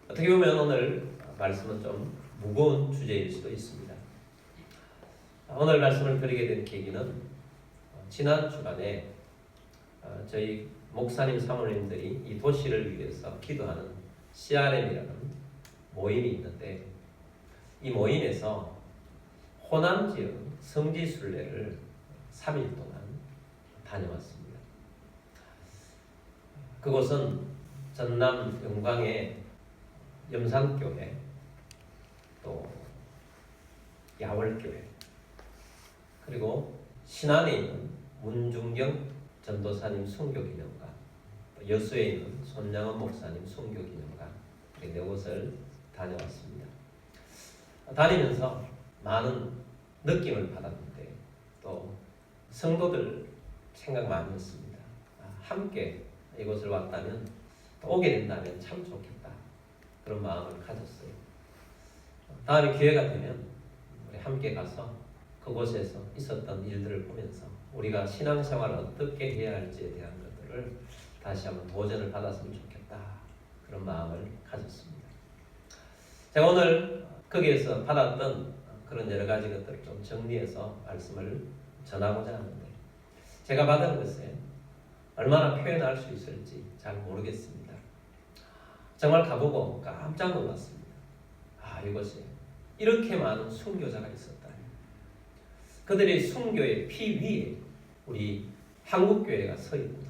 어떻게 보면 오늘 말씀은 좀 무거운 주제일 수도 있습니다. 오늘 말씀을 드리게 된 계기는 지난 주간에 저희 목사님 사모님들이 이 도시를 위해서 기도하는 CRM이라는 모임이 있는데, 이 모임에서 호남 지역 성지순례를 3일 동안 다녀왔습니다. 그곳은 전남 영광의 염산교회, 또 야월교회, 그리고 신안에 있는 문중경 전도사님 순교기념관, 여수에 있는 손양원 목사님 순교기념관, 이렇게 네 곳을 다녀왔습니다. 다니면서 많은 느낌을 받았는데, 또 성도들 생각 많이 했습니다. 함께 이곳을 왔다면, 또 오게 된다면 참 좋겠다, 그런 마음을 가졌어요. 다음에 기회가 되면 우리 함께 가서 그곳에서 있었던 일들을 보면서 우리가 신앙생활을 어떻게 해야 할지에 대한 것들을 다시 한번 도전을 받았으면 좋겠다, 그런 마음을 가졌습니다. 제가 오늘 거기에서 받았던 그런 여러 가지 것들을 좀 정리해서 말씀을 전하고자 하는데, 제가 받은 것에 얼마나 표현할 수 있을지 잘 모르겠습니다. 정말 가보고 깜짝 놀랐습니다. 이곳에 이렇게 많은 순교자가 있었다. 그들의 순교의 피 위에 우리 한국교회가 서 있구나.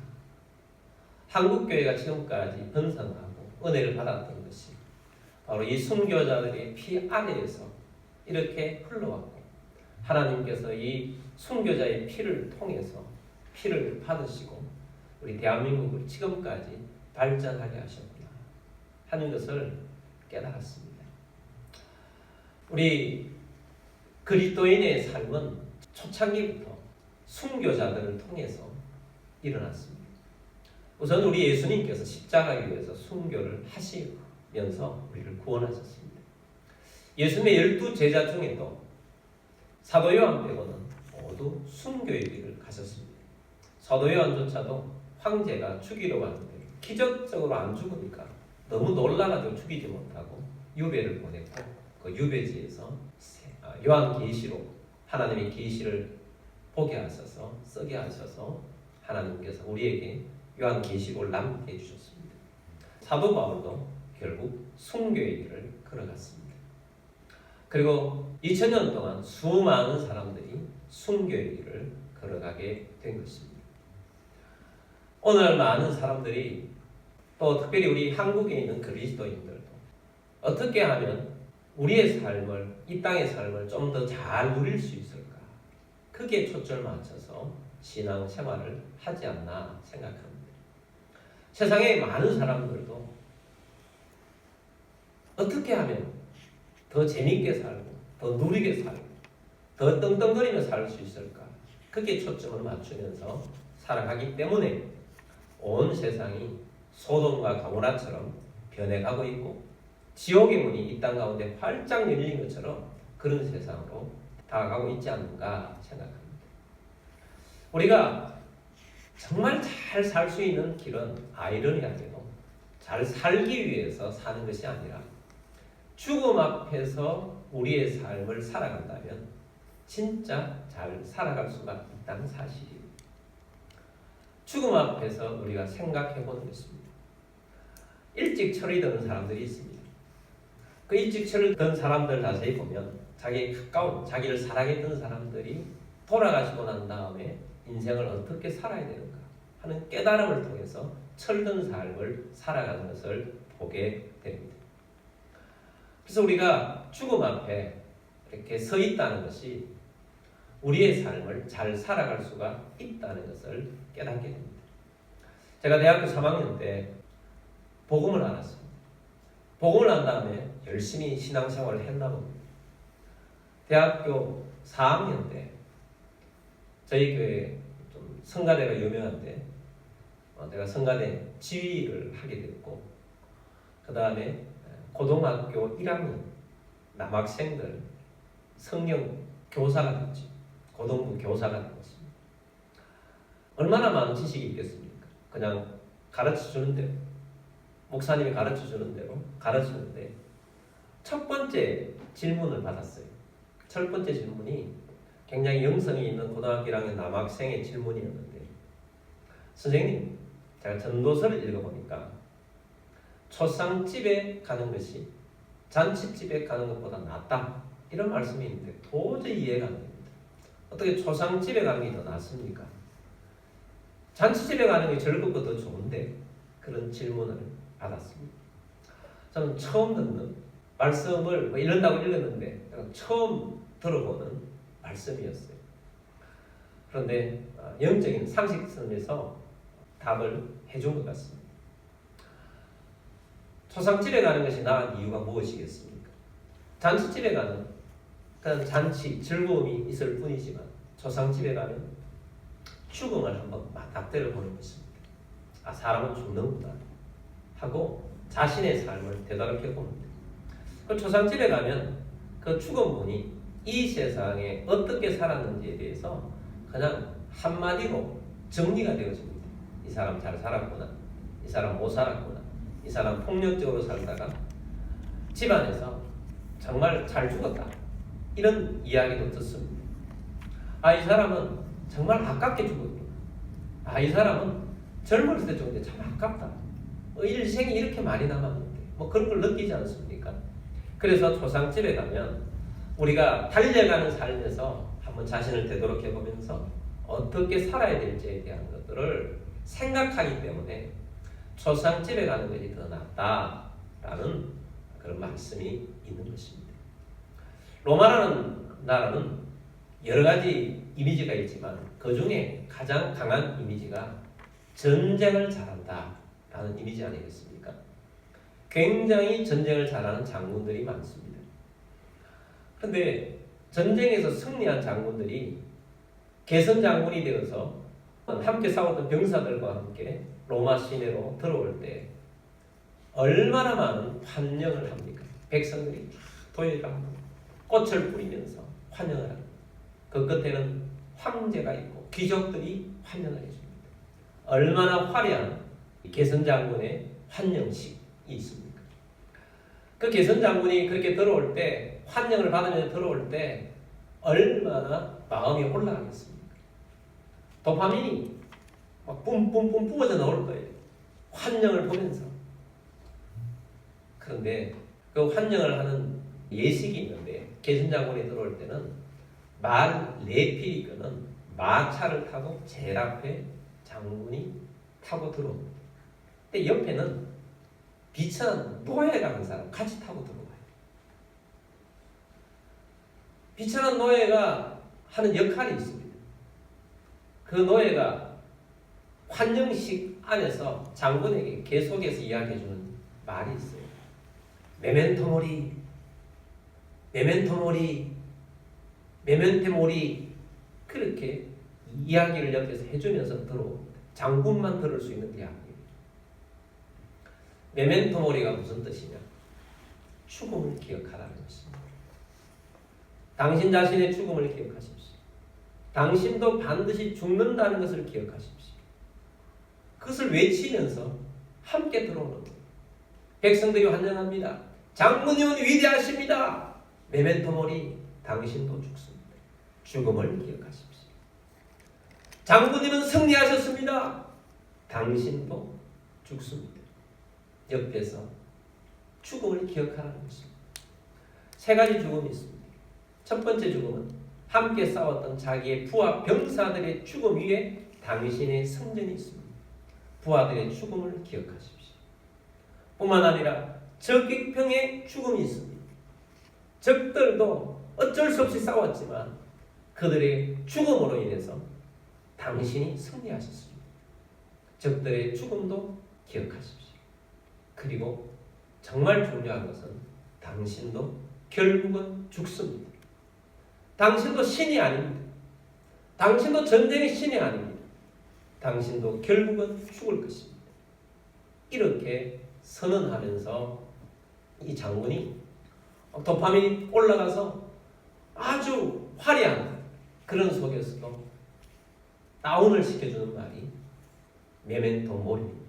한국교회가 지금까지 번성하고 은혜를 받았던 것이 바로 이 순교자들의 피 아래에서 이렇게 흘러왔고, 하나님께서 이 순교자의 피를 통해서 피를 받으시고 우리 대한민국을 지금까지 발전하게 하셨구나 하는 것을 깨달았습니다. 우리 그리스도인의 삶은 초창기부터 순교자들을 통해서 일어났습니다. 우선 우리 예수님께서 십자가 위에서 순교를 하시면서 우리를 구원하셨습니다. 예수님의 12제자 중에도 사도 요한 빼고는 모두 순교의 길을 가셨습니다. 사도 요한조차도 황제가 죽이려고 하는데 기적적으로 안 죽으니까 너무 놀라가지고 죽이지 못하고 유배를 보냈고, 그 유배지에서 요한계시록 하나님의 계시를 보게 하셔서 쓰게 하셔서 하나님께서 우리에게 요한계시록을 남게 해주셨습니다. 사도 바울도 결국 순교의 길을 걸어갔습니다. 그리고 2000년 동안 수많은 사람들이 순교의 길을 걸어가게 된 것입니다. 오늘 많은 사람들이, 또 특별히 우리 한국에 있는 그리스도인들도 어떻게 하면 우리의 삶을, 이 땅의 삶을 좀 더 잘 누릴 수 있을까, 크게 초점을 맞춰서 신앙생활을 하지 않나 생각합니다. 세상에 많은 사람들도 어떻게 하면 더 재밌게 살고 더 누리게 살고 더 떵떵거리며 살 수 있을까, 크게 초점을 맞추면서 살아가기 때문에 온 세상이 소돔과 가모라처럼 변해가고 있고, 지옥의 문이 이 땅 가운데 활짝 열린 것처럼 그런 세상으로 다가가고 있지 않는가 생각합니다. 우리가 정말 잘 살 수 있는 길은 아이러니하게도 잘 살기 위해서 사는 것이 아니라 죽음 앞에서 우리의 삶을 살아간다면 진짜 잘 살아갈 수가 있다는 사실이에요. 죽음 앞에서 우리가 생각해 보는 것입니다. 일찍 철이 드는 사람들이 있습니다. 그 일찍 철을 든 사람들 자세히 보면 자기에 가까운, 자기를 사랑했던 사람들이 돌아가시고 난 다음에 인생을 어떻게 살아야 되는가 하는 깨달음을 통해서 철든 삶을 살아가는 것을 보게 됩니다. 그래서 우리가 죽음 앞에 이렇게 서 있다는 것이 우리의 삶을 잘 살아갈 수가 있다는 것을 깨닫게 됩니다. 제가 대학교 3학년 때 복음을 알았습니다. 복음을 안 다음에 열심히 신앙생활을 했나 봅니다. 대학교 4학년 때 저희 교회 좀 성가대가 유명한데 내가 성가대 지휘를 하게 됐고, 그 다음에 고등학교 1학년 남학생들 성경 교사가 됐죠. 고등부 교사가 되었습니다. 얼마나 많은 지식이 있겠습니까? 그냥 가르쳐 주는데 목사님이 가르쳐 주는 대로 가르치는데 첫 번째 질문을 받았어요. 첫 번째 질문이 굉장히 영성이 있는 고등학교 1학년 남학생의 질문이었는데, 선생님, 제가 전도서를 읽어보니까 초상집에 가는 것이 잔치집에 가는 것보다 낫다, 이런 말씀이 있는데 도저히 이해가 안 됩니다. 어떻게 초상집에 가는 게 더 낫습니까? 잔치집에 가는 게 즐겁고 더 좋은데, 그런 질문을 받았습니다. 저는 처음 듣는 말씀을 이런다고 읽었는데 처음 들어보는 말씀이었어요. 그런데 영적인 상식선에서 답을 해준 것 같습니다. 초상집에 가는 것이 나은 이유가 무엇이겠습니까? 잔치집에 가는 그런 잔치, 즐거움이 있을 뿐이지만 초상집에 가는 죽음을 한번 맞닥뜨려 보는 것입니다. 아, 사람은 죽는구나 하고 자신의 삶을 되돌아켜 봅니다. 그 초상집에 가면 그 죽음분이 이 세상에 어떻게 살았는지에 대해서 그냥 한마디로 정리가 되어집니다. 이 사람 잘 살았구나, 이 사람 못 살았구나, 이 사람 폭력적으로 살다가 집안에서 정말 잘 죽었다, 이런 이야기도 듣습니다. 아, 이 사람은 정말 아깝게 죽었구나, 아, 이 사람은 젊었을 때 죽었는데 참 아깝다, 일생이 이렇게 많이 남았는데, 그런 걸 느끼지 않습니까? 그래서 초상집에 가면 우리가 달려가는 삶에서 한번 자신을 되돌아켜 보면서 어떻게 살아야 될지에 대한 것들을 생각하기 때문에 초상집에 가는 것이 더 낫다라는 그런 말씀이 있는 것입니다. 로마라는 나라는 여러 가지 이미지가 있지만 그 중에 가장 강한 이미지가 전쟁을 잘한다라는 이미지 아니겠습니까? 굉장히 전쟁을 잘하는 장군들이 많습니다. 그런데 전쟁에서 승리한 장군들이 개선 장군이 되어서 함께 싸웠던 병사들과 함께 로마 시내로 들어올 때 얼마나 많은 환영을 합니까? 백성들이 도열하고 꽃을 뿌리면서 환영을 합니다. 그 끝에는 황제가 있고 귀족들이 환영을 해줍니다. 얼마나 화려한 개선 장군의 환영식이 있습니까? 그 개선 장군이 그렇게 들어올 때, 환영을 받으면서 들어올 때 얼마나 마음이 올라가겠습니까? 도파민이 막 뿜뿜뿜 부어져 나올 거예요. 환영을 보면서. 그런데 그 환영을 하는 예식이 있는데, 개선 장군이 들어올 때는 말 4필이 끄는 마차를 타고 제일 앞에 장군이 타고 들어옵니다. 근데 옆에는 비천한 노예가 한 사람 같이 타고 들어와요. 비천한 노예가 하는 역할이 있습니다. 그 노예가 환영식 안에서 장군에게 계속해서 이야기해주는 말이 있어요. 메멘토 모리, 메멘토 모리, 메멘테 모리, 그렇게 이야기를 옆에서 해주면서 들어옵니다. 장군만 들을 수 있는 이야기예요. 메멘토 모리가 무슨 뜻이냐? 죽음을 기억하라는 것입니다. 당신 자신의 죽음을 기억하십시오. 당신도 반드시 죽는다는 것을 기억하십시오. 그것을 외치면서 함께 들어오는 거예요. 백성들이 환영합니다. 장군님은 위대하십니다. 메멘토 모리, 당신도 죽습니다. 죽음을 기억하십시오. 장군님은 승리하셨습니다. 당신도 죽습니다. 옆에서 죽음을 기억하라는 것입니다. 3가지 죽음이 있습니다. 첫 번째 죽음은 함께 싸웠던 자기의 부하 병사들의 죽음 위에 당신의 승전이 있습니다. 부하들의 죽음을 기억하십시오. 뿐만 아니라 적익병의 죽음이 있습니다. 적들도 어쩔 수 없이 싸웠지만 그들의 죽음으로 인해서 당신이 승리하셨습니다. 적들의 죽음도 기억하십시오. 그리고 정말 중요한 것은 당신도 결국은 죽습니다. 당신도 신이 아닙니다. 당신도 전쟁의 신이 아닙니다. 당신도 결국은 죽을 것입니다. 이렇게 선언하면서 이 장군이 도파민이 올라가서 아주 화려한 그런 속에서도 다운을 시켜주는 말이 메멘토 모리입니다.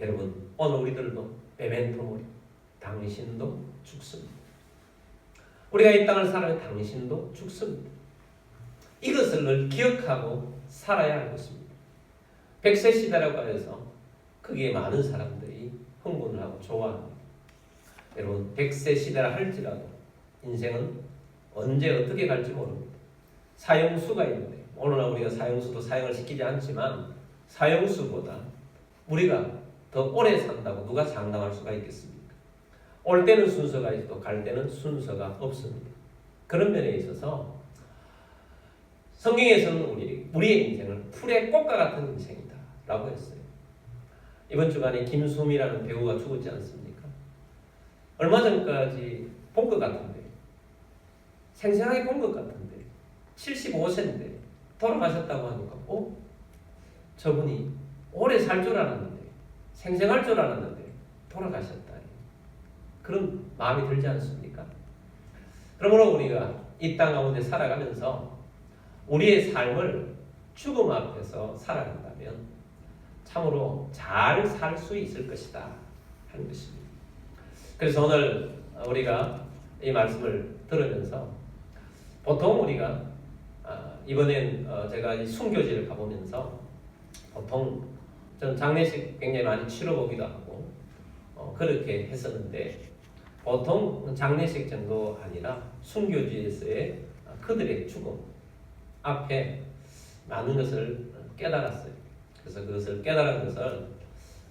여러분, 오늘 우리들도 메멘토 모리, 당신도 죽습니다. 우리가 이 땅을 살아야 당신도 죽습니다. 이것을 늘 기억하고 살아야 할 것입니다. 100세 시대라고 해서 거기에 많은 사람들이 흥분을 하고 좋아합니다. 여러분, 100세 시대라 할지라도 인생은 언제 어떻게 갈지 모릅니다. 사형수가 있는데, 오늘날 우리가 사형수도 사형을 시키지 않지만 사형수보다 우리가 더 오래 산다고 누가 장담할 수가 있겠습니까? 올 때는 순서가 있고 갈 때는 순서가 없습니다. 그런 면에 있어서 성경에서는 우리의 인생을 풀의 꽃과 같은 인생이다 라고 했어요. 이번 주간에 김수미라는 배우가 죽었지 않습니까? 얼마 전까지 본 것 같은데, 생생하게 본 것 같은데 75세인데 돌아가셨다고 하니까 저분이 오래 살 줄 알았는데, 생생할 줄 알았는데 돌아가셨다. 그런 마음이 들지 않습니까? 그러므로 우리가 이 땅 가운데 살아가면서 우리의 삶을 죽음 앞에서 살아간다면 참으로 잘 살 수 있을 것이다 하는 것입니다. 그래서 오늘 우리가 이 말씀을 들으면서 보통 우리가 이번엔 제가 이 순교지를 가보면서 보통 전 장례식 굉장히 많이 치러보기도 하고 그렇게 했었는데, 보통 장례식 정도 아니라 순교지에서의 그들의 죽음 앞에 많은 것을 깨달았어요. 그래서 그것을 깨달은 것을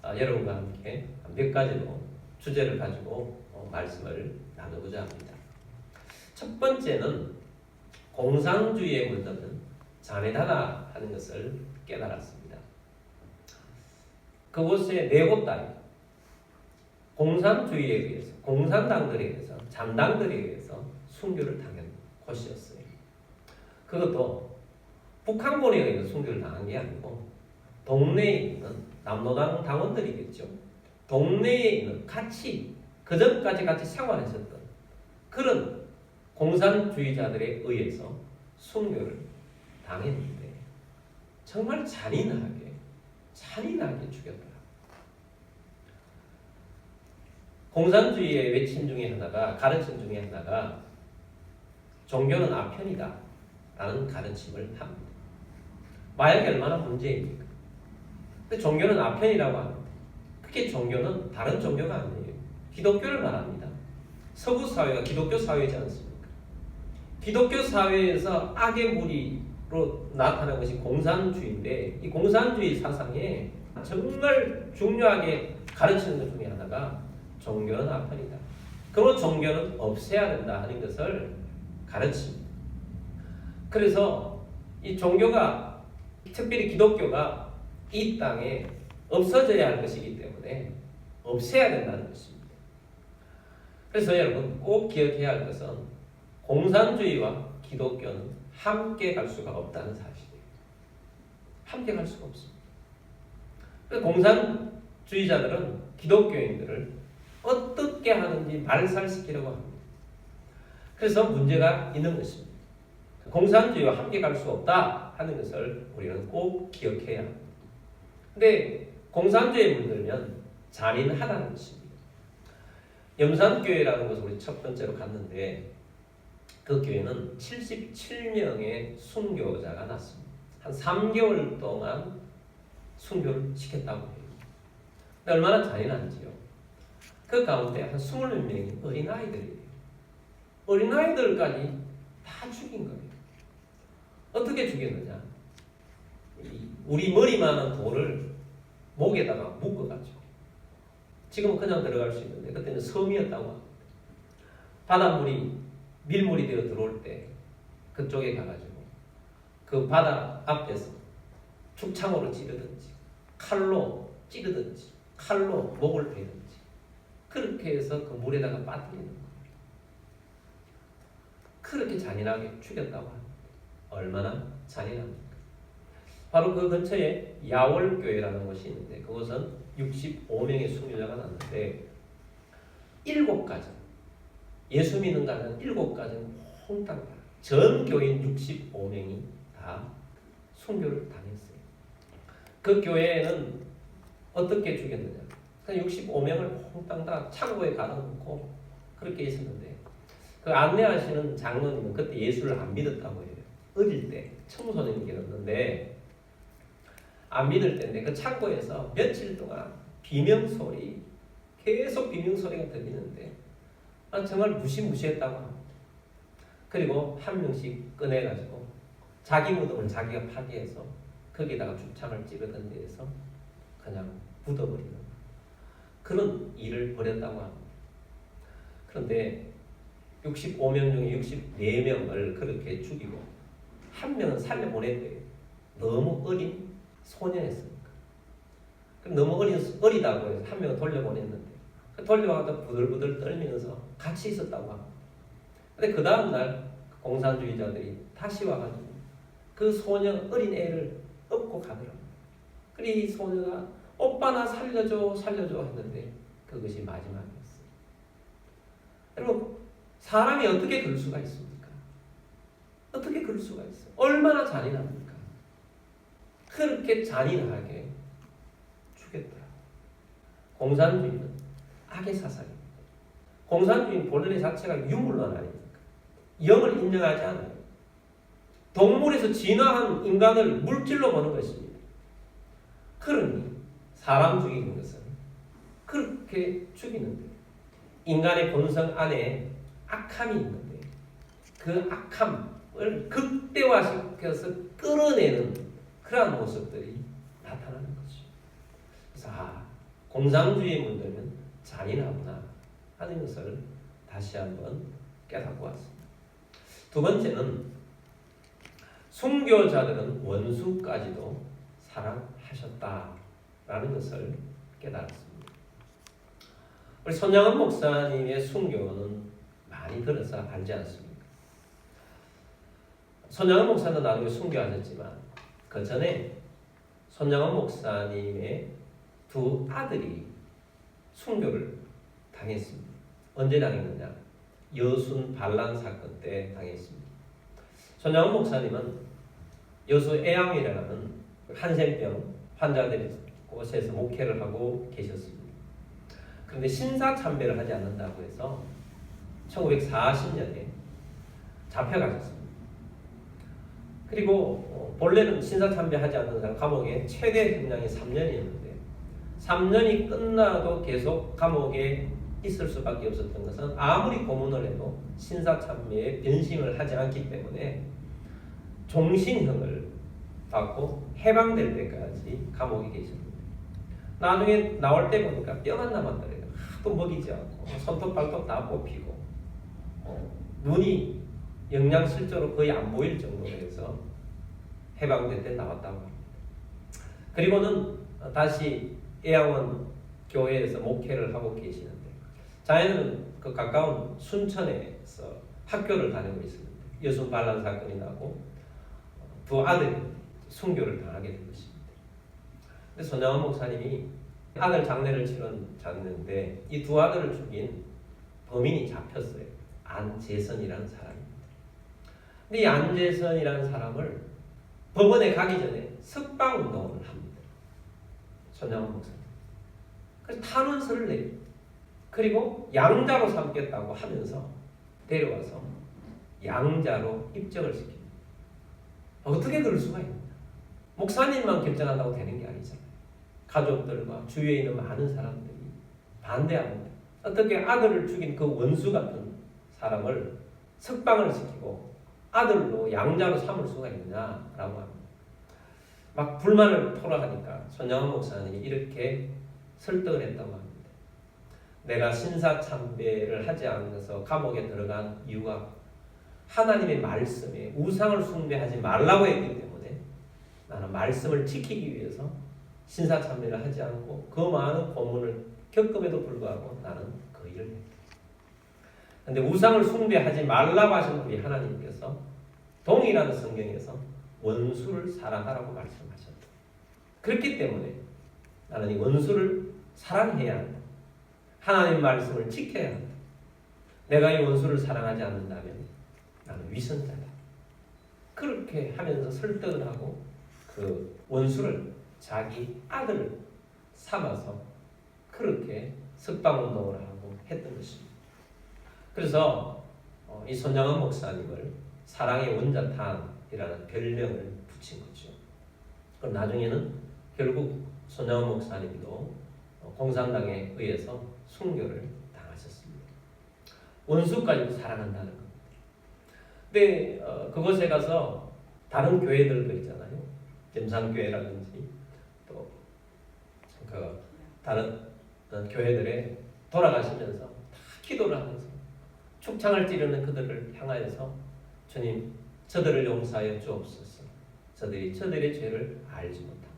여러분과 함께 몇 가지로 주제를 가지고 말씀을 나누고자 합니다. 첫 번째는 공산주의에 물드는 잔해다다 하는 것을 깨달았습니다. 그곳에 네 곳 따위 공산주의에 의해서, 공산당들에 의해서, 잔당들에 의해서 순교를 당한 곳이었어요. 그것도 북한군에 의해서 순교를 당한 게 아니고 동네에 있는 남로당 당원들이겠죠. 동네에 있는 같이 그전까지 같이 생활했었던 그런 공산주의자들에 의해서 순교를 당했는데 정말 잔인하게 죽였더라. 공산주의의 외침 중에 하나가, 가르침 중에 하나가 종교는 아편이다 라는 가르침을 합니다. 마약이 얼마나 문제입니까? 근데 종교는 아편이라고 합니다. 그게 종교는 다른 종교가 아니에요. 기독교를 말합니다. 서구 사회가 기독교 사회이지 않습니까? 기독교 사회에서 악의 무리로 나타난 것이 공산주의인데, 이 공산주의 사상에 정말 중요하게 가르치는 것 중에 하나가 종교는 아편이다. 그러므로 종교는 없애야 된다 하는 것을 가르칩니다. 그래서 이 종교가, 특별히 기독교가 이 땅에 없어져야 할 것이기 때문에 없애야 된다는 것입니다. 그래서 여러분 꼭 기억해야 할 것은 공산주의와 기독교는 함께 갈 수가 없다는 사실이에요. 함께 갈 수가 없습니다. 공산주의자들은 기독교인들을 어떻게 하는지 말살시키려고 합니다. 그래서 문제가 있는 것입니다. 공산주의와 함께 갈 수 없다 하는 것을 우리는 꼭 기억해야 합니다. 근데 공산주의에 물들면 잔인하다는 것입니다. 염산교회라는 곳을 우리 첫 번째로 갔는데, 그 교회는 77명의 순교자가 났습니다. 한 3개월 동안 순교를 시켰다고 해요. 근데 얼마나 잔인한지요. 그 가운데 한 20몇 명이 어린아이들이에요. 어린아이들까지 다 죽인 거예요. 어떻게 죽였느냐? 우리 머리만한 돌을 목에다가 묶어가지고, 지금은 그냥 들어갈 수 있는데 그때는 섬이었다고 합니다. 바닷물이 밀물이 되어 들어올 때 그쪽에 가가지고 그 바다 앞에서 축창으로 찌르든지 칼로 찌르든지 칼로 목을 베든지 그렇게 해서 그 물에다가 빠뜨리는 거예요. 그렇게 잔인하게 죽였다고 합니다. 얼마나 잔인합니까? 바로 그 근처에 야월교회라는 곳이 있는데, 그곳은 65명의 순교자가 났는데 7가정, 예수 믿는 가정 7가정 몽땅 전 교인 65명이 다 순교를 당했어요. 그 교회는 어떻게 죽였느냐? 그래서 65명을 몽땅 다 창고에 가둬놓고 그렇게 있었는데 그 안내하시는 장로님은 그때 예수를 안 믿었다고 해요. 어릴 때 청소년이었는데 안 믿을 때인데 그 창고에서 며칠 동안 비명소리 계속 비명소리가 들리는데 정말 무시무시했다고 합니다. 그리고 한 명씩 꺼내가지고 자기 무덤을 자기가 파괴해서 거기다가 죽창을 찌르던 데에서 그냥 묻어버리는 그런 일을 벌였다고 합니다. 그런데 65명 중에 64명을 그렇게 죽이고 한 명은 살려보냈대요. 너무 어린 소년이었으니까. 너무 어리다고 해서 한 명은 돌려보냈는데 돌려와서 부들부들 떨면서 같이 있었다고 합니다. 근데 그 다음날 공산주의자들이 다시 와가지고 그 소년 어린 애를 업고 가더라고요. 그리고 이 소녀가 오빠 나 살려줘 살려줘 했는데 그것이 마지막이었어요. 여러분 사람이 어떻게 그럴 수가 있습니까? 어떻게 그럴 수가 있어요? 얼마나 잔인합니까? 그렇게 잔인하게 죽였더라. 공산주의는 악의 사상입니다. 공산주의는 본래 자체가 유물론 아닙니까? 영을 인정하지 않아요. 동물에서 진화한 인간을 물질로 보는 것입니다. 그러니 사람 죽이는 것은 그렇게 죽이는데 인간의 본성 안에 악함이 있는데 그 악함을 극대화시켜서 끌어내는 그러한 모습들이 나타나는 거죠. 그래서 공산주의 문제는 잔인하구나 하는 것을 다시 한번 깨닫고 왔습니다. 두 번째는 순교자들은 원수까지도 사랑하셨다라는 것을 깨달았습니다. 우리 손양원 목사님의 순교는 많이 들어서 알지 않습니까? 손양원 목사는 나중에 순교하셨지만 그 전에 손양원 목사님의 두 아들이 순교를 당했습니다. 언제 당했느냐? 여순 반란 사건 때 당했습니다. 손양원 목사님은 여수 애양이라는 한센병 환자들이 곳에서 목회를 하고 계셨습니다. 그런데 신사참배를 하지 않는다고 해서 1940년에 잡혀가셨습니다. 그리고 본래는 신사참배하지 않는 사람 감옥에 최대 형량이 3년이었는데 3년이 끝나도 계속 감옥에 있을 수밖에 없었던 것은 아무리 고문을 해도 신사참배에 변심을 하지 않기 때문에 종신형을 받고 해방될 때까지 감옥에 계셨는데 나중에 나올 때 보니까 뼈만 남았더래요. 하도 먹이지 않고 손톱 발톱 다 뽑히고 눈이 영양실조로 거의 안 보일 정도로 해서 해방될 때 나왔다고 합니다. 그리고는 다시 애양원 교회에서 목회를 하고 계시는데 자녀는 그 가까운 순천에서 학교를 다니고 있었는데 여순 반란 사건이 나고 두 아들이 순교를 당하게 된 것입니다. 근데 손양원 목사님이 아들 장례를 치렀는데 이 두 아들을 죽인 범인이 잡혔어요. 안재선이라는 사람입니다. 근데 이 안재선이라는 사람을 법원에 가기 전에 석방운동을 합니다. 손양원 목사님. 그래서 탄원서를 내요. 그리고 양자로 삼겠다고 하면서 데려와서 양자로 입적을 시킵니다. 어떻게 그럴 수가 있느냐? 목사님만 결정한다고 되는 게 아니잖아요. 가족들과 주위에 있는 많은 사람들이 반대합니다. 어떻게 아들을 죽인 그 원수 같은 사람을 석방을 시키고 아들로 양자로 삼을 수가 있느냐라고 합니다. 막 불만을 토로하니까 손양원 목사님이 이렇게 설득을 했다고 합니다. 내가 신사참배를 하지 않아서 감옥에 들어간 이유가 하나님의 말씀에 우상을 숭배하지 말라고 했기 때문에 나는 말씀을 지키기 위해서 신사참배를 하지 않고 그 많은 고문을 겪음에도 불구하고 나는 그 일을 했다. 그런데 우상을 숭배하지 말라고 하신 우리 하나님께서 동일한 성경에서 원수를 사랑하라고 말씀하셨다. 그렇기 때문에 나는 이 원수를 사랑해야 한다. 하나님 말씀을 지켜야 한다. 내가 이 원수를 사랑하지 않는다면 나는 위선자다. 그렇게 하면서 설득을 하고 그 원수를 자기 아들을 삼아서 그 그렇게 석방운동을 하고 했던 것입니다. 그래서 이 손장원 목사님을 사랑의 원자탄이라는 별명을 붙인 거죠. 그럼 나중에는 결국 손장원 목사님도 공산당에 의해서 순교를 당하셨습니다. 원수까지도 사랑한다는 겁니다. 근데 그곳에 가서 다른 교회들도 있잖아요. gem산교회라든지 또 그 다른 교회들에 돌아가시면서 다 기도를 하면서 축창을 찌르는 그들을 향하여서 주님, 저들을 용서하여 주옵소서. 저들이 저들의 죄를 알지 못합니다.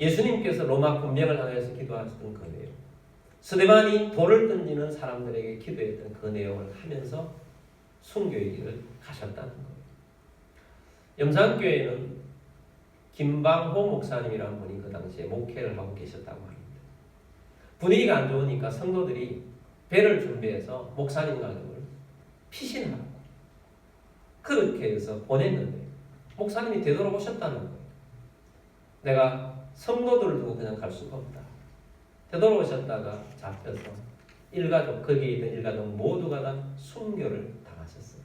예수님께서 로마 군병을 향해서 기도하셨던 그 내용, 스데반이 돌을 던지는 사람들에게 기도했던 그 내용을 하면서 순교의 길을 가셨다는 거예요. 염산교회는 김방호 목사님이라는 분이 그 당시에 목회를 하고 계셨다고 합니다. 분위기가 안 좋으니까 성도들이 배를 준비해서 목사님 가족을 피신하고 그렇게 해서 보냈는데 목사님이 되돌아오셨다는 거예요. 내가 성도들을 두고 그냥 갈 수가 없다. 되돌아오셨다가 잡혀서 일가족, 거기에 있는 일가족 모두가 다 순교를 당하셨어요.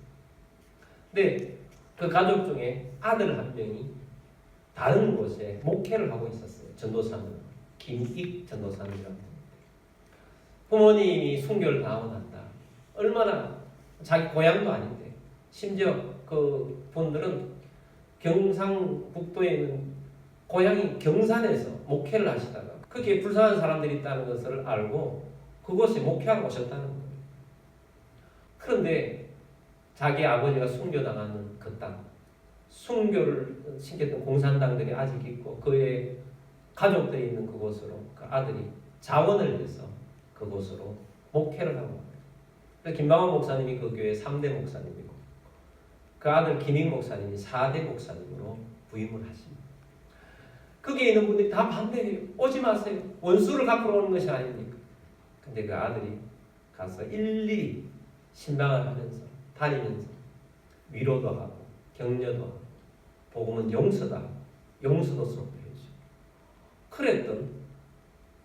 근데 그 가족 중에 아들 한 명이 다른 곳에 목회를 하고 있었어요. 전도사는 김익 전도사님이라고 합니다. 부모님이 순교를 당하고 났다. 얼마나 자기 고향도 아닌데 심지어 그 분들은 경상북도에 있는 고향이 경산에서 목회를 하시다가 그게 불쌍한 사람들이 있다는 것을 알고 그곳에 목회하러 오셨다는 거예요. 그런데 자기 아버지가 순교당하는 그 땅, 순교를 시켰던 공산당들이 아직 있고 그의 가족들이 있는 그곳으로 그 아들이 자원을 해서 그곳으로 목회를 하고 그래서 김방원 목사님이 그 교회 3대 목사님이고 그 아들 김익 목사님이 4대 목사님으로 부임을 하십니다. 거기에 있는 분들이 다 반대해요. 오지 마세요. 원수를 갚으러 오는 것이 아닙니까? 근데 그 아들이 가서 일일이 신방을 하면서 다니면서 위로도 하고 격려도 하고 복음은 용서도 하고 용서도 선포해주고 그랬던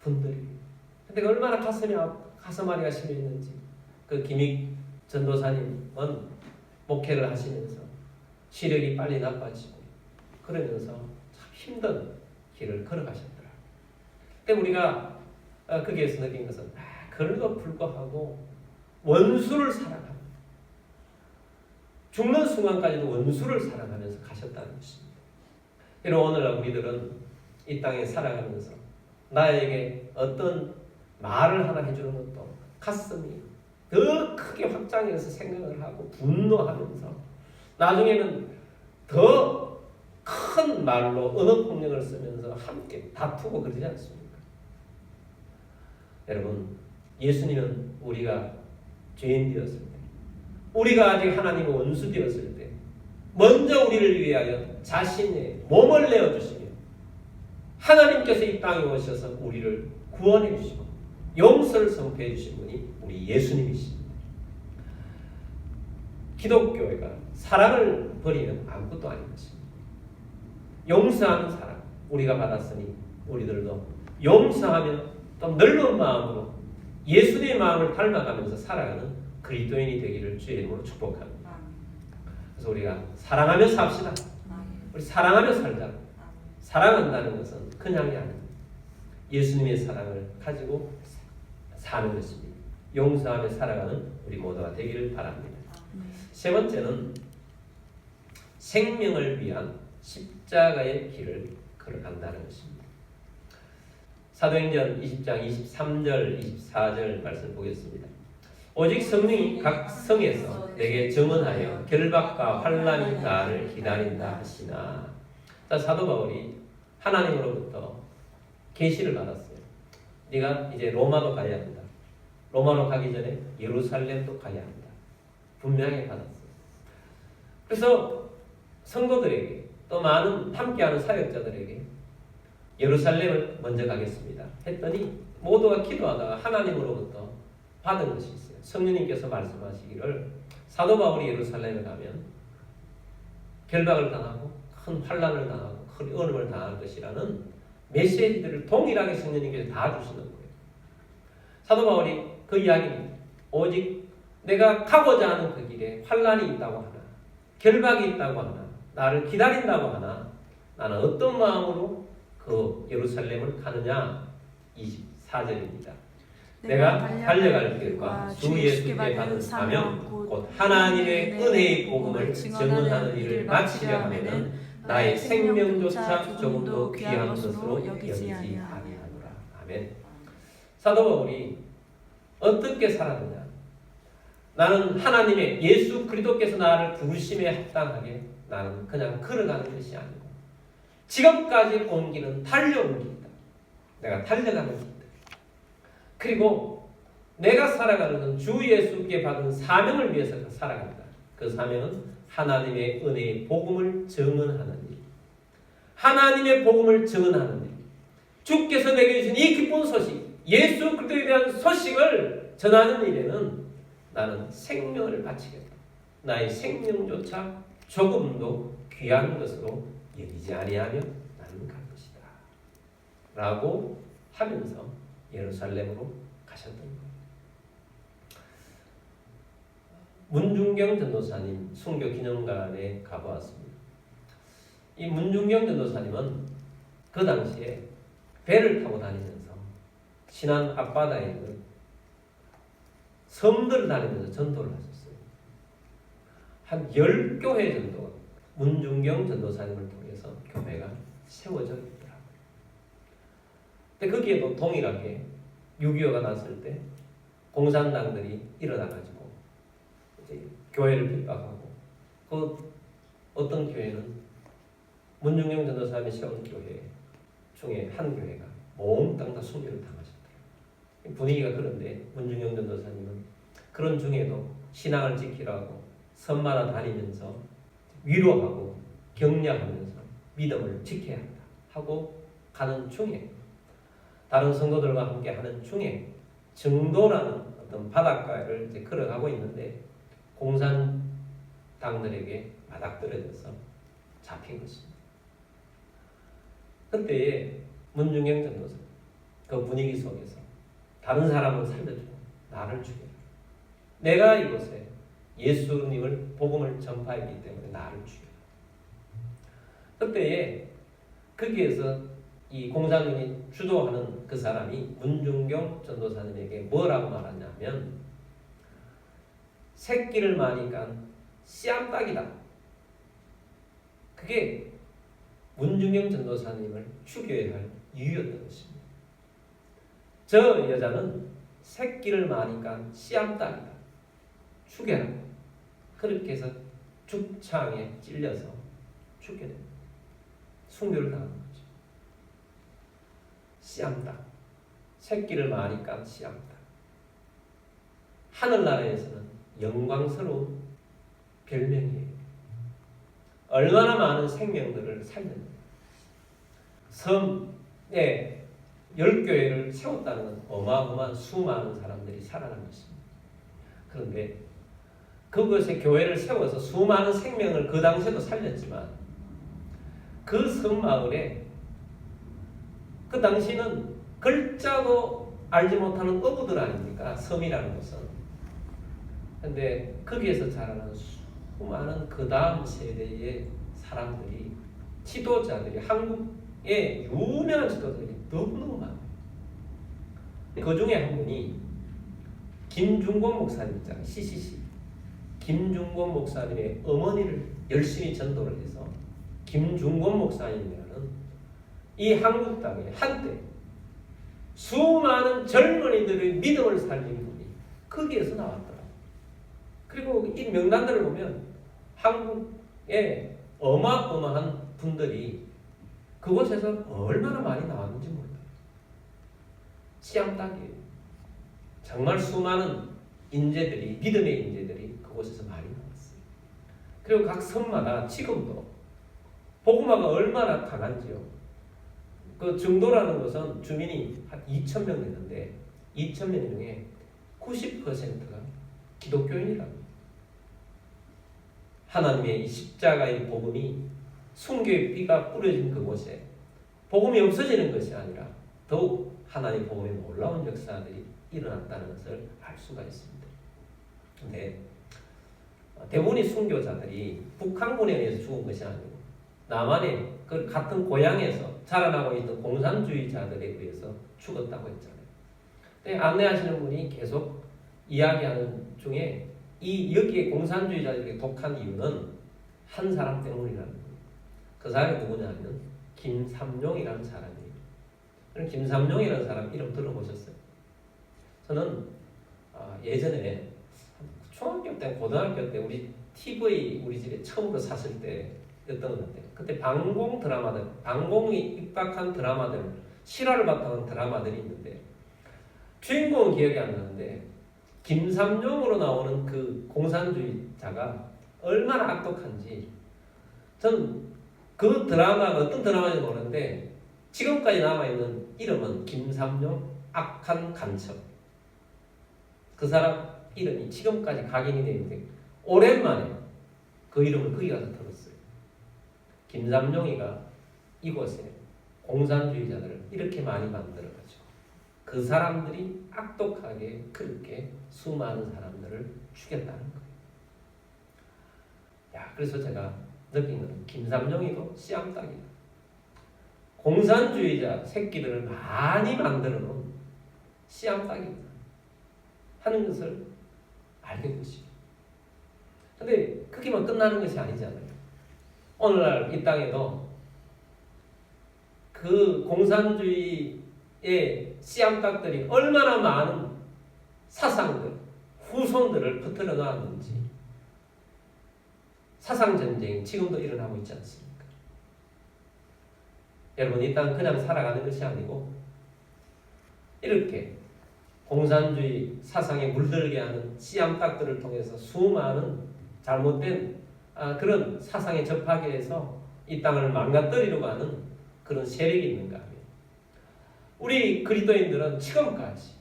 분들이 근데 그 얼마나 가슴 아리가 심했는지 그 김익 전도사님은 목회를 하시면서 시력이 빨리 나빠지고 그러면서 참 힘든 길을 걸어가셨더라. 근데 우리가 거기에서 느낀 것은 그래도 불구하고 원수를 사랑합니다. 죽는 순간까지도 원수를 사랑하면서 가셨다는 것입니다. 여러분 오늘날 우리들은 이 땅에 살아가면서 나에게 어떤 말을 하나 해주는 것도 가슴이 더 크게 확장해서 생각을 하고 분노하면서 나중에는 더 큰 말로 언어폭력을 쓰면서 함께 다투고 그러지 않습니까? 여러분 예수님은 우리가 죄인 되었을 때 우리가 아직 하나님의 원수 되었을 때 먼저 우리를 위하여 자신의 몸을 내어주시며 하나님께서 이 땅에 오셔서 우리를 구원해 주시고 용서를 선포해 주신 분이 우리 예수님이십니다. 기독교회가 사랑을 버리면 아무것도 아닌 것입니다. 용서하는 사랑 우리가 받았으니 우리들도 용서하며 또 넓은 마음으로 예수님의 마음을 닮아가면서 살아가는 그리스도인이 되기를 주의 이름으로 축복합니다. 그래서 우리가 사랑하며 삽시다. 우리 사랑하며 살자. 사랑한다는 것은 그냥이 아닙니다. 예수님의 사랑을 가지고 사는 것입니다. 용서하며 살아가는 우리 모두가 되기를 바랍니다. 세 번째는 생명을 위한 십자가의 길을 걸어간다는 것입니다. 사도행전 20장 23절 24절 말씀 보겠습니다. 오직 성령이 각 성에서 내게 증언하여 결박과 환난이 나를 기다린다 하시나. 자, 사도 바울이 하나님으로부터 계시를 받았어요. 네가 이제 로마도 가야 한다. 로마로 가기 전에 예루살렘도 가야 한다. 분명히 받았어요. 그래서 성도들에게 또 많은 함께하는 사역자들에게 예루살렘을 먼저 가겠습니다 했더니 모두가 기도하다가 하나님으로부터 받은 것이 있어요. 성령님께서 말씀하시기를 사도 바울이 예루살렘에 가면 결박을 당하고 큰 환난을 당하고 큰 어려움을 당할 것이라는 메시지들을 동일하게 성령님께서 다 주시는 거예요. 사도 바울이 그 이야기입니다. 오직 내가 가고자 하는 그 길에 환난이 있다고 하나, 결박이 있다고 하나, 나를 기다린다고 하나, 나는 어떤 마음으로 그 예루살렘을 가느냐. 24절입니다. 내가 달려갈 길과 주 예수께 받은 사명 곧 하나님의 은혜의 복음을 증언하는 일을 마치려 하면은 나의 생명조차 조금도 귀한 것으로 여기지 아니하노라. 아멘. 사도 바울이 어떻게 살았느냐? 나는 하나님의 예수 그리스도께서 나를 부르심에 합당하게 나는 그냥 걸어가는 것이 아니고 지금까지 온 길은 달려온 길이다. 내가 달려가는 길이다. 그리고 내가 살아가는 건 주 예수께 받은 사명을 위해서 살아간다. 그 사명은 하나님의 은혜의 복음을 증언하는 일. 하나님의 복음을 증언하는 일. 주께서 내게 주신 이 기쁜 소식, 예수 그리스도에 대한 소식을 전하는 일에는 나는 생명을 바치겠다. 나의 생명조차 조금도 귀한 것으로 여기지 아니하며 나는 갈 것이다. 라고 하면서 예루살렘으로 가셨던 거예요. 문중경 전도사님 순교 기념관에 가보았습니다. 이 문중경 전도사님은 그 당시에 배를 타고 다니면서 신안 앞바다에 있는 섬들을 다니면서 전도를 하셨어요. 한 10교회 정도가 문중경 전도사님을 통해서 교회가 세워져 있더라고요. 근데 거기에도 동일하게 6.25가 났을 때 공산당들이 일어나가지고 이제 교회를 핍박하고 그 어떤 교회는 문중경 전도사님이 세운 교회 중에 한 교회가 몽땅 다 순교를 당하셨대요. 분위기가 그런데 문중경 전도사님은 그런 중에도 신앙을 지키라고 섬마다 다니면서 위로하고 격려하면서 믿음을 지켜야 한다 하고 가는 중에 다른 성도들과 함께 하는 중에 정도라는 어떤 바닷가를 이제 걸어가고 있는데 공산당들에게 맞닥뜨려져서 잡힌 것입니다. 그때 문중경 전도사 그 분위기 속에서 다른 사람을 살려주고 나를 죽여라. 내가 이곳에 예수님을 복음을 전파했기 때문에 나를 죽여라. 그때에 거기에서 이 공산당이 주도하는 그 사람이 문중경 전도사님에게 뭐라고 말하냐면 새끼를 많이 깐 씨암탉이다. 그게 문중경 전도사님을 죽여야 할 이유였던 것입니다. 저 여자는 새끼를 많이 깐 씨암탉이다. 죽여라. 그렇게 해서 죽창에 찔려서 죽게 됩니다. 순교를 당하는 거죠. 씨암탉. 새끼를 많이 깐 씨암탉. 하늘나라에서는 영광스러운 별명이에요. 얼마나 많은 생명들을 살렸는가. 섬에 10교회를 세웠다는 건 어마어마한 수많은 사람들이 살아난 것입니다. 그런데 그것에 교회를 세워서 수많은 생명을 그 당시에도 살렸지만 그 섬마을에 그 당시는 글자도 알지 못하는 어부들 아닙니까? 섬이라는 것은. 그런데 거기에서 자라는 수많은 그 다음 세대의 사람들이 지도자들이 한국의 유명한 지도자들이 너무너무 많아요. 그 중에 한 분이 김중권 목사님 있잖아요. CCC. 김중권 목사님의 어머니를 열심히 전도를 해서 김중권 목사님이라는 이 한국 땅에 한때 수많은 젊은이들의 믿음을 살린 분이 거기에서 나왔더라고요. 그리고 이 명단들을 보면 한국의 어마어마한 분들이 그곳에서 얼마나 많이 나왔는지 몰라요. 씨암탉이에요. 정말 수많은 인재들이, 믿음의 인재들이 그곳에서 많이 나왔어요. 그리고 각 섬마다 지금도 복음화가 얼마나 강한지요. 그 정도라는 것은 주민이 한 2,000명 되는데 2,000명 중에 90%가 기독교인이랍니다. 하나님의 이 십자가의 복음이 순교의 피가 뿌려진 그곳에 복음이 없어지는 것이 아니라 더욱 하나님의 복음에 놀라운 역사들이 일어났다는 것을 알 수가 있습니다. 근데 대부분의 순교자들이 북한군에 의해서 죽은 것이 아니고 남한의 그 같은 고향에서 자라나고 있는 공산주의자들에 의해서 죽었다고 했잖아요. 근데 안내하시는 분이 계속 이야기하는 중에 여기에 공산주의자들에게 독한 이유는 한 사람 때문이라는 거예요. 그 사람이 누구냐면 김삼룡이라는 사람이에요. 그럼 김삼룡이라는 사람 이름 들어보셨어요? 저는 예전에 중학교 때, 고등학교 때 우리 TV 우리 집에 처음으로 샀을 때였던 것 같아요. 그때 방공 드라마들, 방공이 입각한 드라마들, 실화를 바탕한 드라마들이 있는데 주인공은 기억이 안 나는데 김삼룡으로 나오는 그 공산주의자가 얼마나 악독한지 저는 그 드라마가 어떤 드라마인지 모르는데 지금까지 남아있는 이름은 김삼룡 악한 간첩. 그 사람 이름이 지금까지 각인이 되어 있는데 오랜만에 그 이름을 거기 가서 들었어요. 김삼룡이가 이곳에 공산주의자들을 이렇게 많이 만들어가지고 그 사람들이 악독하게 그렇게 수많은 사람들을 죽였다는 거예요. 그래서 제가 느낀 건 김삼룡이도 씨암탉이다. 공산주의자 새끼들을 많이 만들어 놓은 씨암탉이다 하는 것을 알게 된 것이죠. 근데 그게만 끝나는 것이 아니잖아요. 오늘날 이 땅에도 그 공산주의의 씨암탉들이 얼마나 많은 사상들, 후손들을 퍼뜨려 놨는지 사상전쟁이 지금도 일어나고 있지 않습니까? 여러분 이 땅은 그냥 살아가는 것이 아니고 이렇게 공산주의 사상에 물들게 하는 씨암탉들을 통해서 수많은 잘못된 그런 사상에 접하게 해서 이 땅을 망가뜨리려고 하는 그런 세력이 있는가 하면 우리 그리스도인들은 지금까지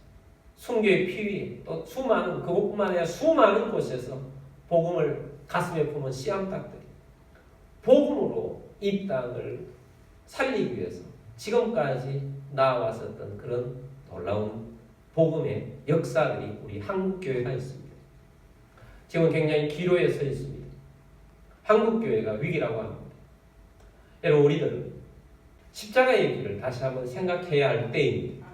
순교의 피위에 또 수많은 그곳뿐만 아니라 수많은 곳에서 복음을 가슴에 품은 씨암탉들이 복음으로 이 땅을 살리기 위해서 지금까지 나아왔었던 그런 놀라운 복음의 역사들이 우리 한국교회가 있습니다. 지금 굉장히 기로에 서 있습니다. 한국교회가 위기라고 합니다. 여러분 우리들은 십자가의 길을 다시 한번 생각해야 할 때입니다.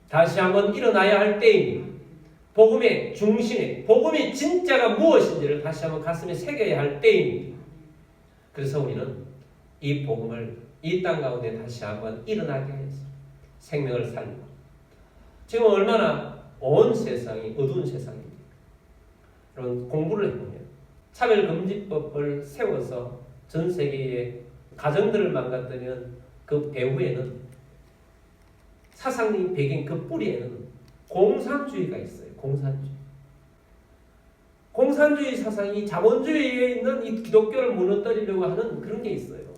다시 한번 일어나야 할 때입니다. 복음의 중심에 복음이 진짜가 무엇인지를 다시 한번 가슴에 새겨야 할 때입니다. 그래서 우리는 이 복음을 이 땅 가운데 다시 한번 일어나게 해서 생명을 살리고 지금 얼마나 온 세상이 어두운 세상입니다. 여러분 공부를 해보면 차별금지법을 세워서 전 세계의 가정들을 망가뜨리는 그 배후에는 사상의 배경 그 뿌리에는 공산주의가 있어요. 공산주의 사상이 자본주의에 있는 이 기독교를 무너뜨리려고 하는 그런 게 있어요.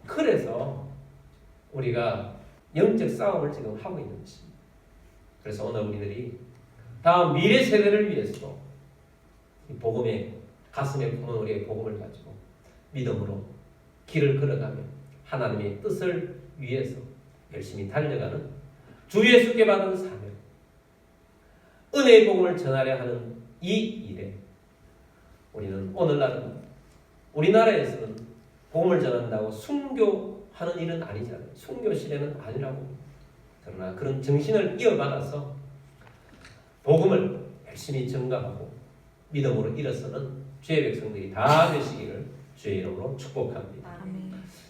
그래서 우리가 영적 싸움을 지금 하고 있는 것입니다. 그래서 오늘 우리들이 다음 미래 세대를 위해서도 이 복음의 가슴에 품은 우리의 복음을 가지고 믿음으로 길을 걸어가며 하나님의 뜻을 위해서 열심히 달려가는 주 예수께 받은 사명, 은혜의 복음을 전하려 하는 이 일에 우리는 오늘날은 우리나라에서는 복음을 전한다고 순교하는 일은 아니잖아요. 순교 시대는 아니라고. 그러나 그런 정신을 이어받아서 복음을 열심히 전가하고 믿음으로 일어서는 주의 백성들이 다 되시기를 주의 이름으로 축복합니다. 아멘.